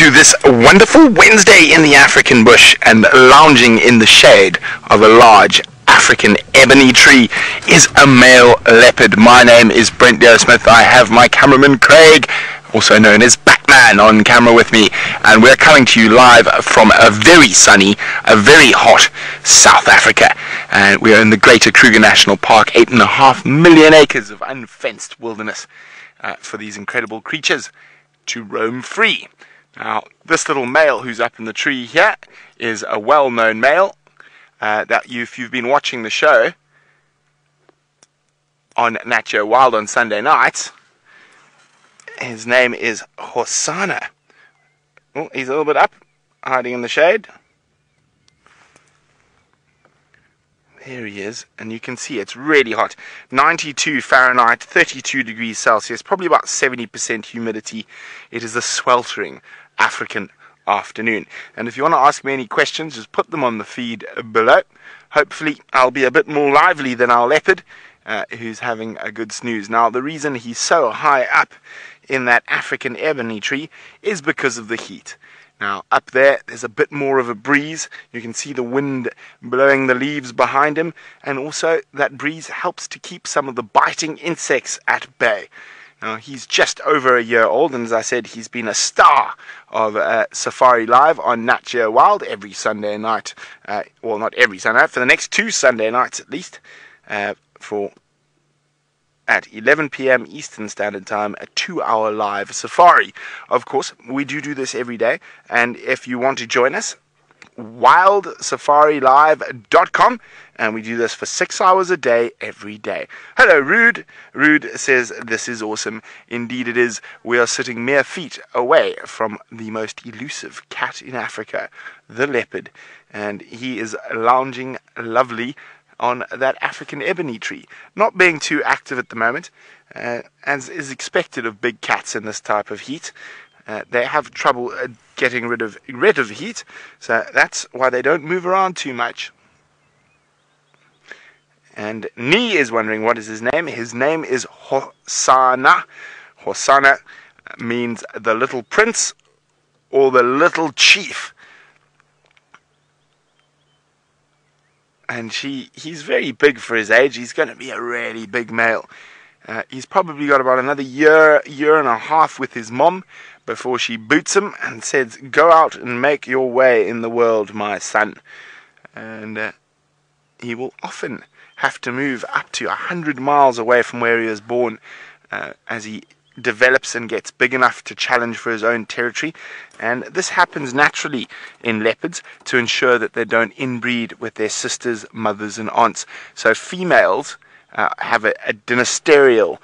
to this wonderful Wednesday in the African bush, and lounging in the shade of a large African ebony tree is a male leopard. My name is Brent. I have my cameraman Craig, also known as Batman, on camera with me, and we're coming to you live from a very sunny, a very hot South Africa, and we are in the Greater Kruger National Park, 8.5 million acres of unfenced wilderness for these incredible creatures to roam free. Now, this little male who's up in the tree here is a well-known male that if you've been watching the show on Nat.Geo Wild on Sunday nights, his name is Hosana. Oh, he's a little bit up, hiding in the shade. There he is, and you can see it's really hot. 92 Fahrenheit, 32 degrees Celsius, probably about 70% humidity. It is a sweltering African afternoon. And if you want to ask me any questions, just put them on the feed below. Hopefully I'll be a bit more lively than our leopard, who's having a good snooze. Now, the reason he's so high up in that African ebony tree is because of the heat. Now, up there's a bit more of a breeze. You can see the wind blowing the leaves behind him, and also that breeze helps to keep some of the biting insects at bay. Now, he's just over a year old, and as I said, he's been a star of Safari Live on Nat.Geo Wild every Sunday night. Well, not every Sunday night, for the next 2 Sunday nights at least, at 11 p.m. Eastern Standard Time, a 2-hour live safari. Of course, we do this every day, and if you want to join us, WildSafariLive.com, and we do this for 6 hours a day, every day. Hello, Rude. Rude says, this is awesome. Indeed it is. We are sitting mere feet away from the most elusive cat in Africa, the leopard, and he is lounging lovely on that African ebony tree, not being too active at the moment, as is expected of big cats in this type of heat. They have trouble getting rid of heat, so that's why they don't move around too much. And Nee is wondering what is his name. His name is Hosana. Hosana means the little prince or the little chief. And he's very big for his age. He's going to be a really big male. He's probably got about another year and a half with his mom before she boots him and says, "Go out and make your way in the world, my son." And he will often have to move up to 100 miles away from where he was born as he develops and gets big enough to challenge for his own territory. And this happens naturally in leopards to ensure that they don't inbreed with their sisters, mothers and aunts. So females have a dynasterial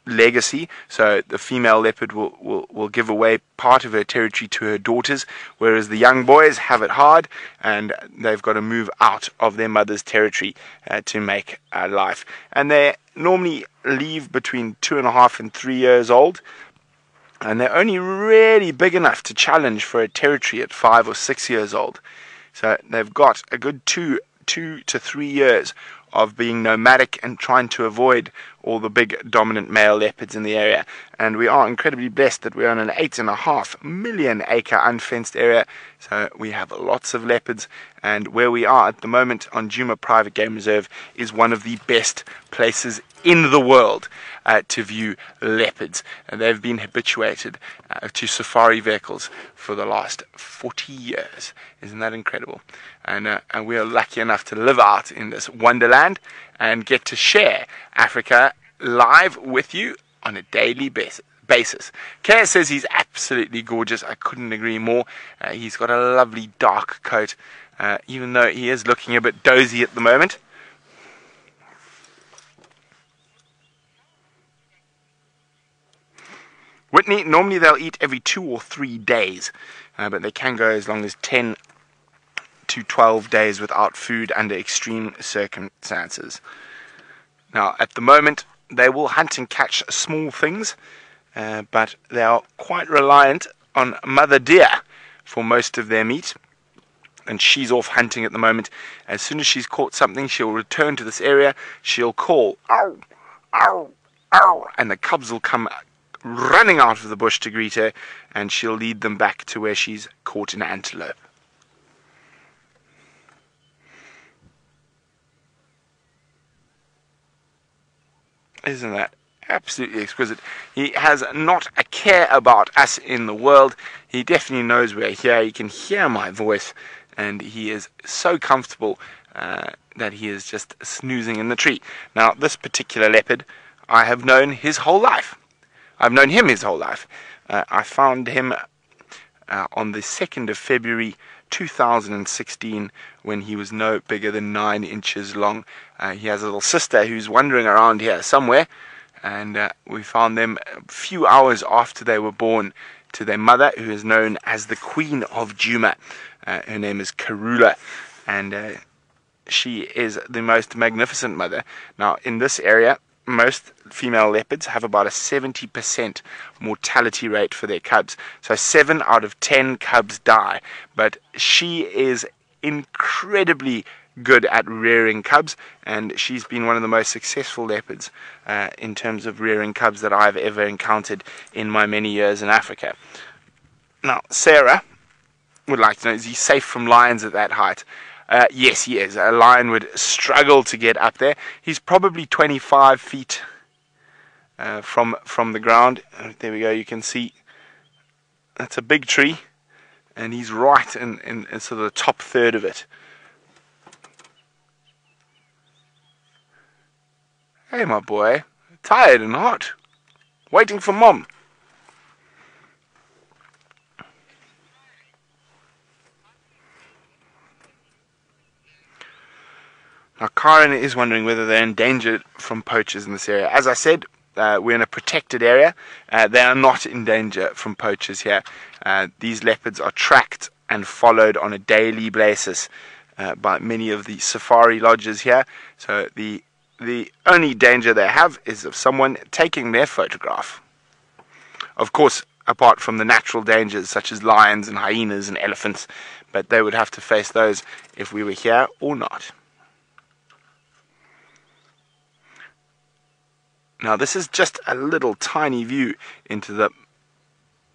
legacy, so the female leopard will give away part of her territory to her daughters, whereas the young boys have it hard and they've got to move out of their mother's territory to make a life. And they normally leave between 2.5 and 3 years old, and they're only really big enough to challenge for a territory at 5 or 6 years old. So they've got a good 2 to 3 years of being nomadic and trying to avoid all the big dominant male leopards in the area. And we are incredibly blessed that we're on an 8.5 million acre unfenced area, so we have lots of leopards, and where we are at the moment on Djuma Private Game Reserve is one of the best places in the world to view leopards, and they've been habituated to safari vehicles for the last 40 years. Isn't that incredible? And we are lucky enough to live out in this wonderland and get to share Africa live with you on a daily basis. Kay says he's absolutely gorgeous. I couldn't agree more. He's got a lovely dark coat, even though he is looking a bit dozy at the moment. Whitney, normally they'll eat every 2 or 3 days, but they can go as long as 10 to 12 days without food under extreme circumstances. Now, at the moment, they will hunt and catch small things, but they are quite reliant on Mother Deer for most of their meat, and she's off hunting at the moment. As soon as she's caught something, she'll return to this area, she'll call, "Ow, ow, ow," and the cubs will come running out of the bush to greet her, and she'll lead them back to where she's caught an antelope. Isn't that absolutely exquisite? He has not a care about us in the world. He definitely knows we're here. He can hear my voice, and he is so comfortable that he is just snoozing in the tree. Now, this particular leopard, I have known his whole life. I've known him his whole life. I found him on the 2nd of February 2016 when he was no bigger than 9 inches long. He has a little sister who's wandering around here somewhere, and we found them a few hours after they were born to their mother, who is known as the Queen of Djuma. Her name is Karula, and she is the most magnificent mother. Now, in this area, most female leopards have about a 70% mortality rate for their cubs. So 7 out of 10 cubs die. But she is incredibly good at rearing cubs, and she's been one of the most successful leopards in terms of rearing cubs that I've ever encountered in my many years in Africa. Now, Sarah would like to know, is he safe from lions at that height? Yes, he is. A lion would struggle to get up there. He's probably 25 feet from the ground. There we go. You can see that's a big tree, and he's right in sort of the top third of it. Hey, my boy. Tired and hot. Waiting for Mom. Now, Karen is wondering whether they're endangered from poachers in this area. As I said, we're in a protected area. They are not in danger from poachers here. These leopards are tracked and followed on a daily basis by many of the safari lodges here. So the only danger they have is of someone taking their photograph. Of course, apart from the natural dangers such as lions and hyenas and elephants, but they would have to face those if we were here or not. Now, this is just a little tiny view into the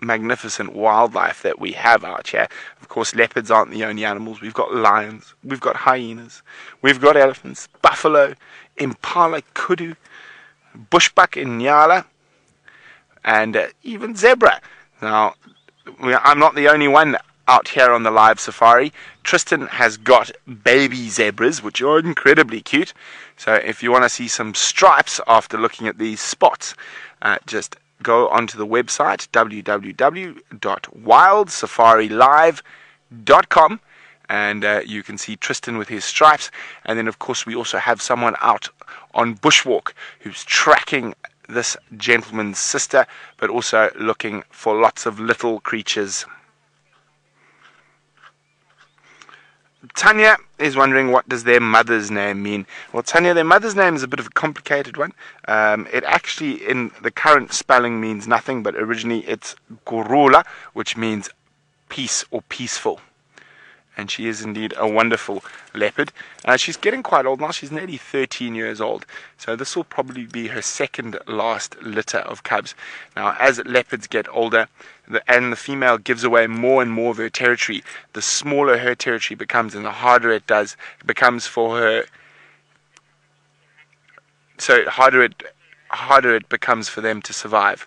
magnificent wildlife that we have out here. Of course, leopards aren't the only animals. We've got lions, we've got hyenas, we've got elephants, buffalo, impala, kudu, bushbuck in Nyala, and even zebra. Now, I'm not the only one out here on the live safari. Tristan has got baby zebras, which are incredibly cute. So if you want to see some stripes after looking at these spots, just go onto the website www.wildsafariLive.com, and you can see Tristan with his stripes. And then, of course, we also have someone out on bushwalk who's tracking this gentleman's sister, but also looking for lots of little creatures. Tanya is wondering, what does their mother's name mean? Well, Tanya, their mother's name is a bit of a complicated one. It actually, in the current spelling, means nothing, but originally it's Gorula, which means peace or peaceful. And she is indeed a wonderful leopard. She's getting quite old now. She's nearly 13 years old. So this will probably be her second last litter of cubs. Now, as leopards get older, and the female gives away more and more of her territory, the smaller her territory becomes and the harder it becomes for her. So harder it becomes for them to survive.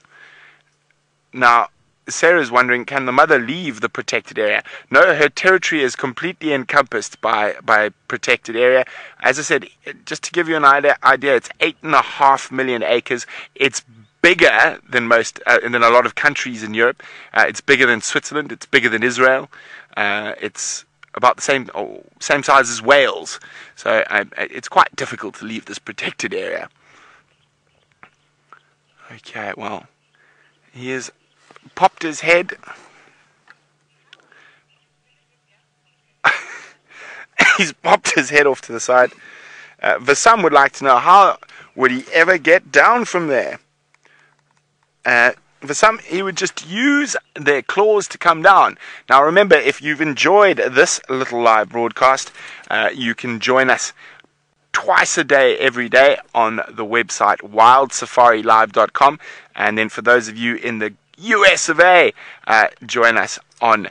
Now, Sarah's wondering, can the mother leave the protected area? No, her territory is completely encompassed by protected area. As I said, just to give you an idea, it's 8.5 million acres. It's bigger than than a lot of countries in Europe. It's bigger than Switzerland. It's bigger than Israel. It's about the same size as Wales. So it's quite difficult to leave this protected area. Okay, well, he has popped his head. He's popped his head off to the side. Vasam would like to know, how would he ever get down from there? Vasam, he would just use their claws to come down. Now remember, if you've enjoyed this little live broadcast, you can join us twice a day, every day on the website wildsafariLive.com. And then for those of you in the US of A, join us on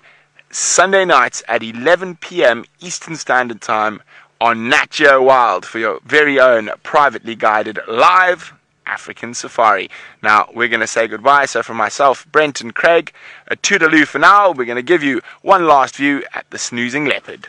Sunday nights at 11 p.m. Eastern Standard Time on Nat.Geo Wild for your very own privately guided live African safari. Now, we're going to say goodbye. So from myself, Brent and Craig, a toodaloo for now. We're going to give you one last view at the snoozing leopard.